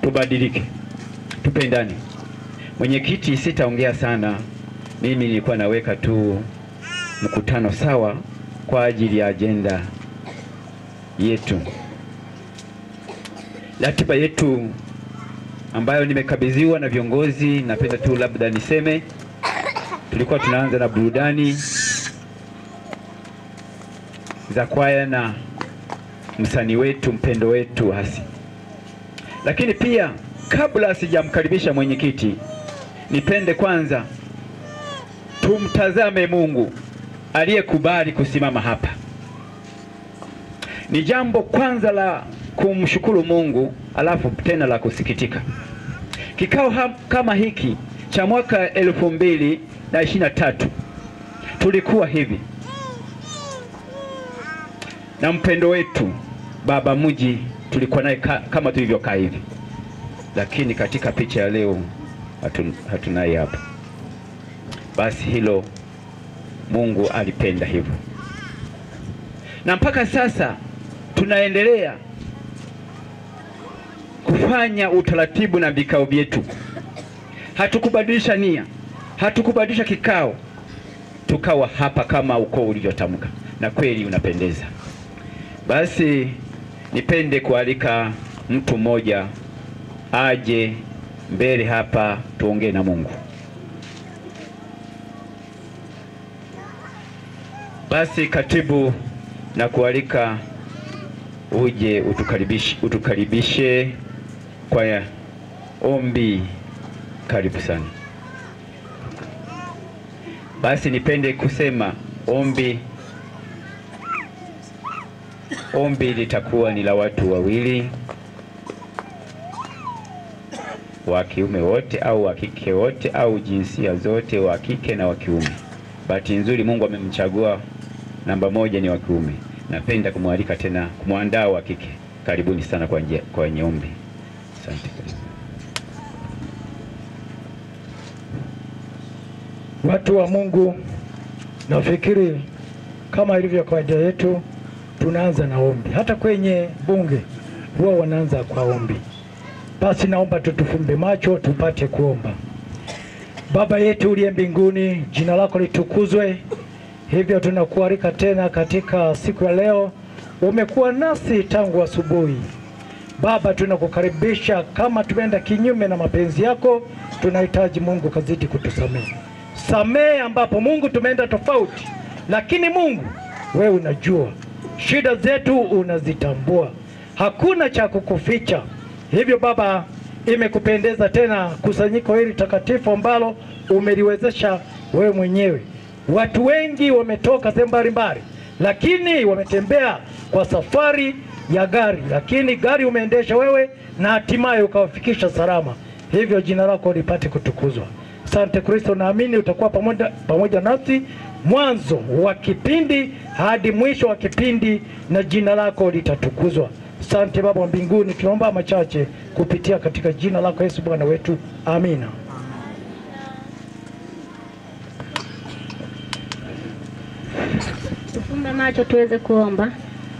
tubadilike, tupendane. Mwenyekiti, sitaongea sana, mimi nilikuwa naweka tu mkutano sawa kwa ajili ya agenda yetu, ratiba yetu ambayo nimekabidhiwa na viongozi. Napenda tu labda niseme tulikuwa tunaanza na burudani za kwaya na msanii wetu mpendo wetu Hasi. Lakini pia kabla sijamkaribisha mwenyekiti, nipende kwanza tumtazame Mungu aliyekubali kusimama hapa. Ni jambo kwanza la kumshukuru Mungu, alafu tena la kusikitika. Kikao kama hiki cha mwaka 2023 tulikuwa hivi na mpendo wetu Baba Muji, tulikuwa naye kama tulivyokaa hivi, lakini katika picha ya leo hatunaye hapa. Basi hilo Mungu alipenda hivyo, na mpaka sasa tunaendelea kufanya utaratibu na vikao vyetu. Hatukubadilisha nia, hatukubadilisha kikao, tukawa hapa kama ukoo ulivyotamka, na kweli unapendeza. Basi nipende kualika mtu mmoja aje mbele hapa tuongee na Mungu. Basi katibu, na kualika uje utukaribishe kwa ombi. Karibu sana. Basi nipende kusema ombi litakuwa ni la watu wawili, wa kiume wote au wa kike wote au jinsia zote, wa kike na wa kiume. Bahati nzuri Mungu amemchagua namba moja ni wa kiume. Napenda kumwalika tena kumwandaa wa kike. Karibuni sana kwa ombi. Asante. Watu wa Mungu, nafikiri kama ilivyo kawaida yetu tunaanza na ombi. Hata kwenye bunge huwa wanaanza kwa ombi. Basi naomba tutufumbe macho tupate kuomba. Baba yetu uliye mbinguni, jina lako litukuzwe. Hivyo tunakualika tena katika siku ya leo. Umekuwa nasi tangu asubuhi. Baba, tunakukaribisha. Kama tumeenda kinyume na mapenzi yako, tunahitaji Mungu kazidi kutusamehe. Samehe ambapo Mungu tumeenda tofauti, lakini Mungu wewe unajua shida zetu, unazitambua, hakuna cha kukuficha. Hivyo Baba, imekupendeza tena kusanyiko hili takatifu ambalo umeliwezesha wewe mwenyewe. Watu wengi wametoka sehemu mbalimbali, lakini wametembea kwa safari ya gari, lakini gari umeendesha wewe na hatimaye ukawafikisha salama. Hivyo jina lako lipate kutukuzwa. Asante Kristo, naamini utakuwa pamoja nasi mwanzo wa kipindi hadi mwisho wa kipindi, na jina lako litatukuzwa. Asante Baba wa mbinguni, tunaomba machache kupitia katika jina lako Yesu Bwana wetu. Amina. Tufumbe macho tuweze kuomba.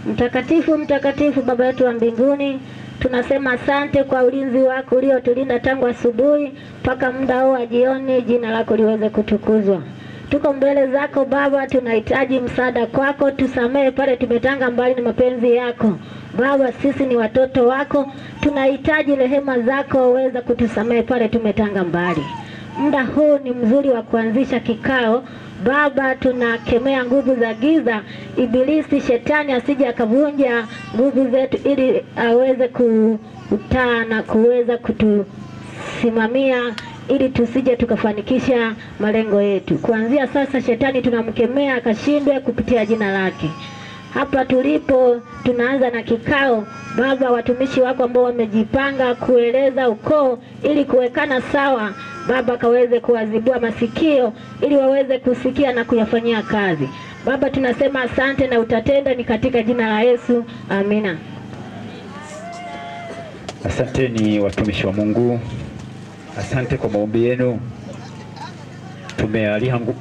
Mtakatifu, mtakatifu Baba yetu wa mbinguni, tunasema asante kwa ulinzi wako uliotulinda tangu asubuhi mpaka muda huu wa jioni. Jina lako liweze kutukuzwa. Tuko mbele zako Baba, tunahitaji msaada kwako. Tusamehe pale tumetanga mbali na mapenzi yako Baba. Sisi ni watoto wako, tunahitaji rehema zako, uweza kutusamehe pale tumetanga mbali. Muda huu ni mzuri wa kuanzisha kikao Baba. Tunakemea nguvu za giza, ibilisi, shetani asije akavunja nguvu zetu, ili aweze kutaa na kuweza kutusimamia, ili tusije tukafanikisha malengo yetu. Kuanzia sasa shetani tunamkemea akashindwe kupitia jina lake. Hapa tulipo tunaanza na kikao Baba. Watumishi wako ambao wamejipanga kueleza ukoo ili kuwekana sawa Baba, kaweze kuwazibua masikio ili waweze kusikia na kuyafanyia kazi Baba. Tunasema asante na utatenda, ni katika jina la Yesu, amina. Asanteni watumishi wa Mungu, asante kwa maombi yenu.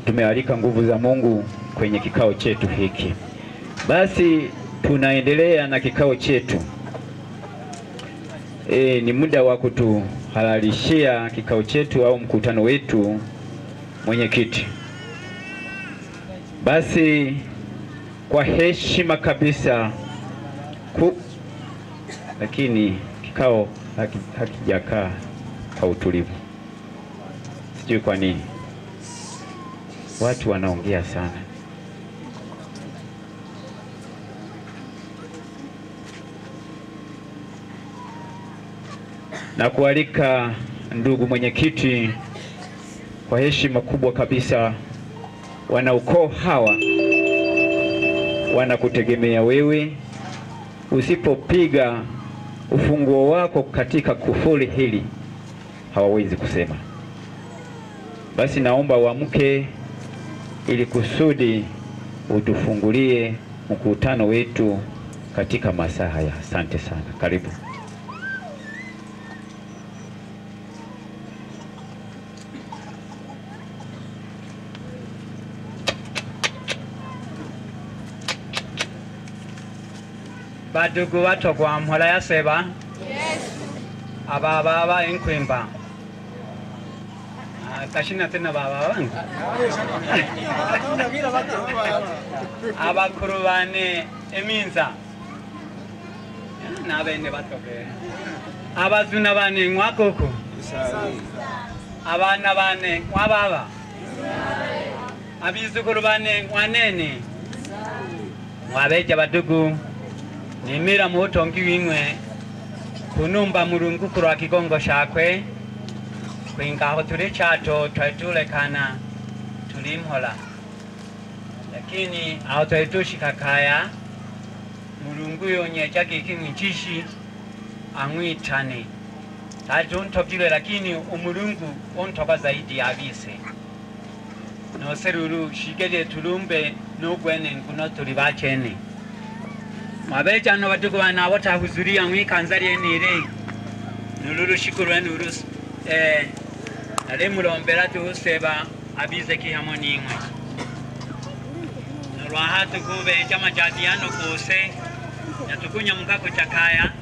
Tumealika nguvu za Mungu kwenye kikao chetu hiki. Basi tunaendelea na kikao chetu. ni muda wa kutuhalalishia kikao chetu au mkutano wetu mwenyekiti. Basi kwa heshima kabisa lakini kikao hakijakaa kwa utulivu. Sijui kwa nini watu wanaongea sana. Na kualika ndugu mwenyekiti, kwa heshima kubwa kabisa, wanaukoo hawa wanakutegemea wewe. Usipopiga ufunguo wako katika kufuli hili hawawezi kusema. Basi naomba uamke ili kusudi utufungulie mkutano wetu katika masaa haya. Asante sana. Karibu. Badugu watu kwa mhola ya seba. Yes. Baba inkwimba. Kashina tena baba wangu. Abakuru bane eminza. Nabene batoke. Abazuna bane mwakoko. Abana bane mwababa. Abizukuru bane mwanene. Mwabeja badugu. Nimira mutongi wimwe kunumba Mulungu kurwa kigongo shakwe kwingaho tuli chato twatulekana tulimhola, lakini aho twatushika kaya Mulungu yonyeja kikimwichishi amwitane tajuntobile, lakini umulungu ontoka zaidi abise no seruru shigede tulumbe nogwene nkuno tuli bachene. Mabeja no badugu bana abatahuzuria mwikanzari enire nururu shikuru nururu ale mulombera tuseba abize kihamo nimwe nurwa hatu kube chama jadiano kose yatukunya mukako chakaya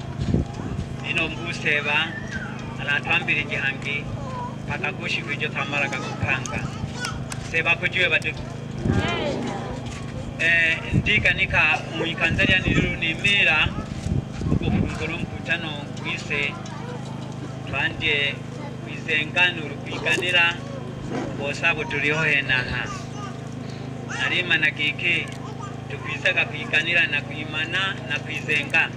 ino mbuseba ala twambire gihangi paka kushi kwijo tamara kakukanga seba kujiwe badugu. Ndika nika muikanzaria niruru nimira kufungura mkutano kwise twanje kwizengana urukwiganira bosabo turiho henaha arima na kiki tukwisaga kwiganira na kwimana na kwizenga.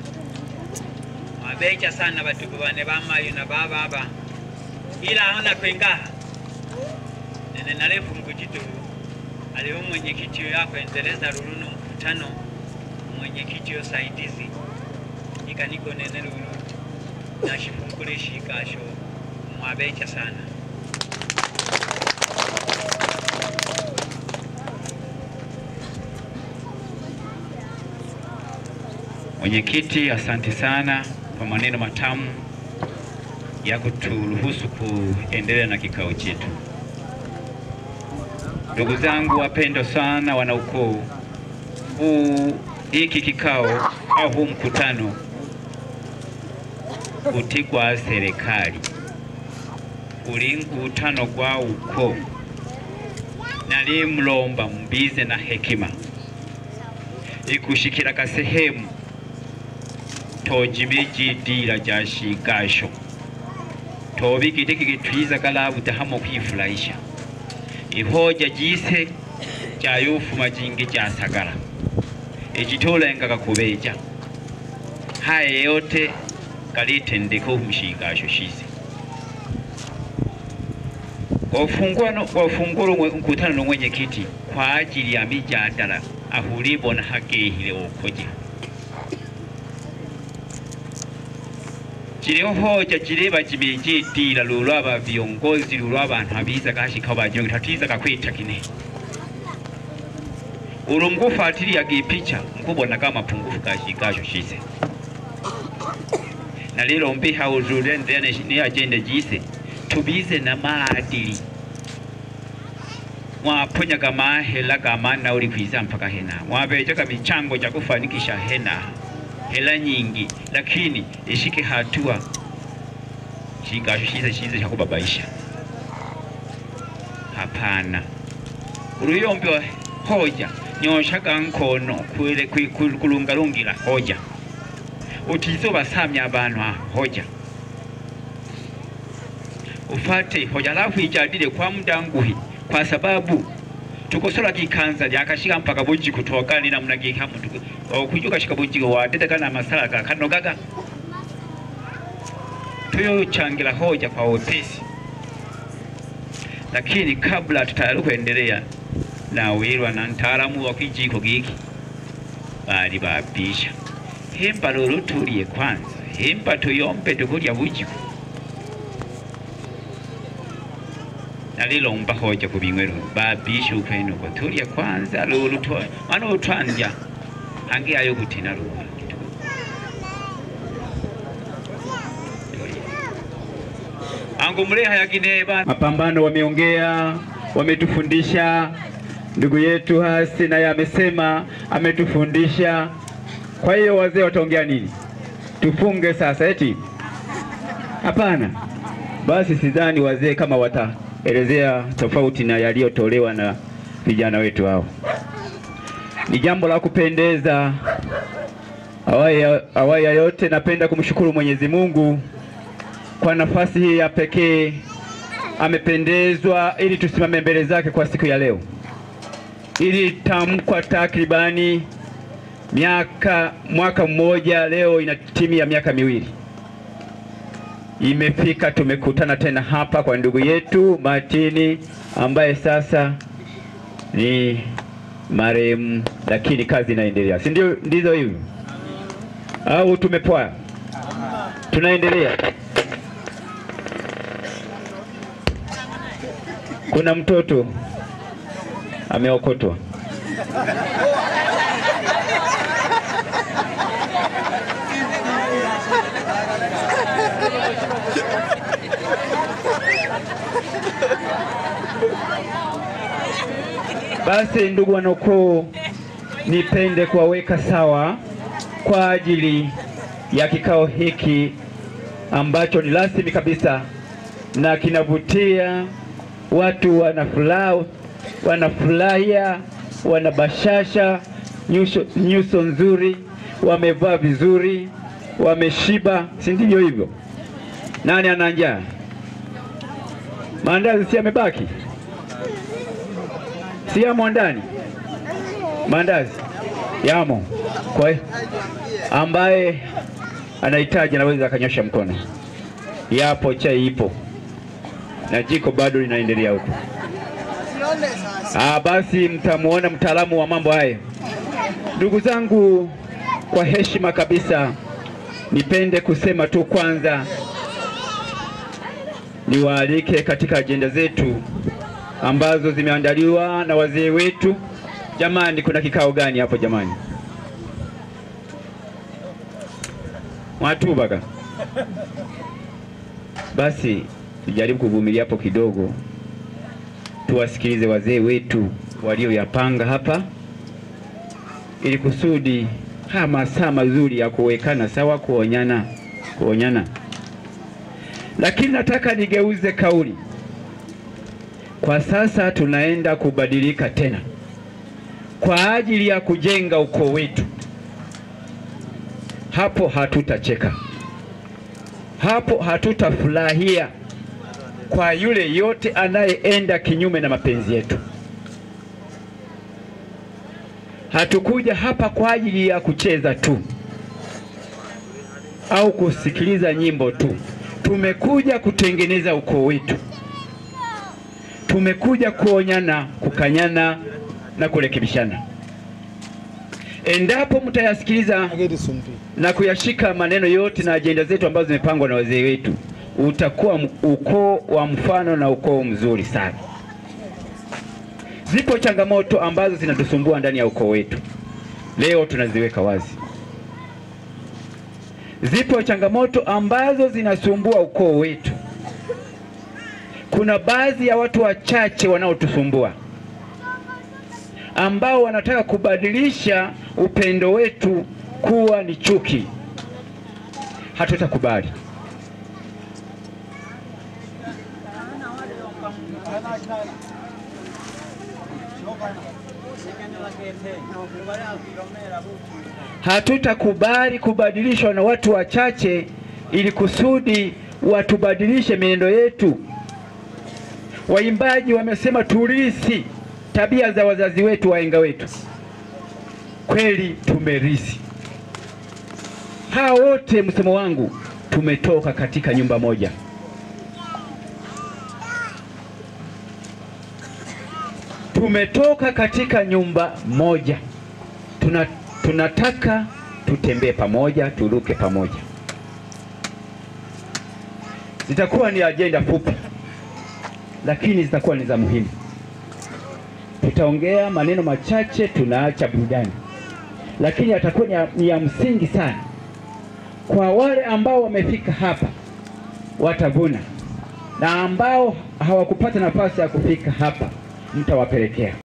Wabecha sana batugu bane bamayo na baba ila hana kwenga nene nalefu mkujitu aliyo mwenyekiti yako endeleza ruruno mkutano mwenyekiti yo saidizi ikaniko nene ruru na shifungule shikasho. Mwabecha sana. Mwenyekiti, asante sana kwa maneno matamu ya kuturuhusu kuendelea na kikao chetu. Ndugu zangu wapendwa sana wanaukoo, hiki kikao au huu mkutano utikwa serikali uli mkutano kwa ukoo nali mlomba mbize na hekima ikushikira kasehemu tojimeji dira jashigasho tobikitiki kitwiza kalabu tahamo kwifurahisha ihoja jise jayufu majingi jasagara ejitolenga kakubeja haye yote kalitendeko mshigasho shise wafunguro mkutano no mwenyekiti kwa ajili ya mijadala ahulibona hagehile okoje Chileo hoja chileba chimeje dira lulwa viongozi lulwa abantu abiza kashika bajonge tatiza kakwita kine urumgufatiri yagipicha mkubona kama pungufu kashikasho shise na lilo mbiha uzule ndene ni agenda jise tubize na maadili mwaponya kama hela kama na uli kwiza mpaka hena mwabeja kama michango ya kufanikisha hena hela nyingi, lakini ishike hatua chigasho shize cha kubabaisha. Hapana. Uluyombe hoja nyoshaga nkono kulungalungira hoja. Utizobasamya abantu hoja. Ufate hoja alafu ijadile kwa muda nguhi, kwa sababu tukosola kikanza yakashika mpaka buji kutoka ni namna gika mtu okujuka shika buji wa dedekana masala kanogaga. Tuyo changira hoja kwa wepesi. Lakini kabla tutayaru kuendelea na wirwa na mtaalamu wa kijiko giki bali babisha hemba lolo tuliye kwanza, hemba tuyombe tukulya bujiko nalilomba hoja kubingwero babisha ukwenu kwa tuliye kwanza lolo to mano utwanja hangi ayo kutina lolo. Angu mleha ya Gineba mapambano wameongea, wametufundisha. Ndugu yetu Hasi naye amesema, ametufundisha. Kwa hiyo wazee wataongea nini? Tufunge sasa eti? Hapana. Basi sidhani wazee kama wataelezea tofauti na yaliyotolewa na vijana wetu hao. Ni jambo la kupendeza. Awali ya yote napenda kumshukuru Mwenyezi Mungu kwa nafasi hii ya pekee amependezwa ili tusimame mbele zake kwa siku ya leo. Ili tamkwa takribani mwaka mmoja, leo inatimia miaka miwili. Imefika tumekutana tena hapa kwa ndugu yetu Martini ambaye sasa ni marehemu, lakini kazi inaendelea. Si ndio? Ndizo hivyo. Au tumepoa? Tunaendelea. Kuna mtoto ameokotwa. Basi ndugu wanokoo, nipende kuwaweka sawa kwa ajili ya kikao hiki ambacho ni rasmi kabisa na kinavutia watu. Wanafurahia, wanabashasha, nyuso nzuri, wamevaa vizuri, wameshiba, si ndivyo hivyo? Nani ana njaa? Maandazi si yamebaki? Si yamo ndani? Maandazi yamo. Kwa hiyo ambaye anahitaji anaweza akanyosha mkono. Yapo, chai ipo na jiko bado linaendelea huko. Basi mtamuona mtaalamu wa mambo haya. Ndugu zangu, kwa heshima kabisa nipende kusema tu kwanza niwaalike katika ajenda zetu ambazo zimeandaliwa na wazee wetu. Jamani, kuna kikao gani hapo jamani? Mwatubaga. Basi tujaribu kuvumilia hapo kidogo, tuwasikilize wazee wetu walioyapanga hapa, ili kusudi masaa mazuri ya kuwekana sawa, kuonyana. Lakini nataka nigeuze kauli. Kwa sasa tunaenda kubadilika tena kwa ajili ya kujenga ukoo wetu. Hapo hatutacheka, hapo hatutafurahia kwa yule yote anayeenda kinyume na mapenzi yetu. Hatukuja hapa kwa ajili ya kucheza tu au kusikiliza nyimbo tu. Tumekuja kutengeneza ukoo wetu. Tumekuja kuonyana, kukanyana na kurekebishana. Endapo mtayasikiliza na kuyashika maneno yote na ajenda zetu ambazo zimepangwa na wazee wetu, utakuwa ukoo wa mfano na ukoo mzuri sana. Zipo changamoto ambazo zinatusumbua ndani ya ukoo wetu. Leo tunaziweka wazi. Zipo changamoto ambazo zinasumbua ukoo wetu. Kuna baadhi ya watu wachache wanaotusumbua, ambao wanataka kubadilisha upendo wetu kuwa ni chuki. Hatutakubali. Hatutakubali kubadilishwa na watu wachache ili kusudi watubadilishe mienendo yetu. Waimbaji wamesema tulisi tabia za wazazi wetu, wahenga wetu. Kweli tumerisi. Hao wote, msemo wangu, tumetoka katika nyumba moja. Tumetoka katika nyumba moja. Tunataka tutembee pamoja, turuke pamoja. Zitakuwa ni ajenda fupi, lakini zitakuwa ni za muhimu. Tutaongea maneno machache, tunaacha burudani, lakini yatakuwa ni ya msingi sana. Kwa wale ambao wamefika hapa watavuna, na ambao hawakupata nafasi ya kufika hapa mtawapelekea.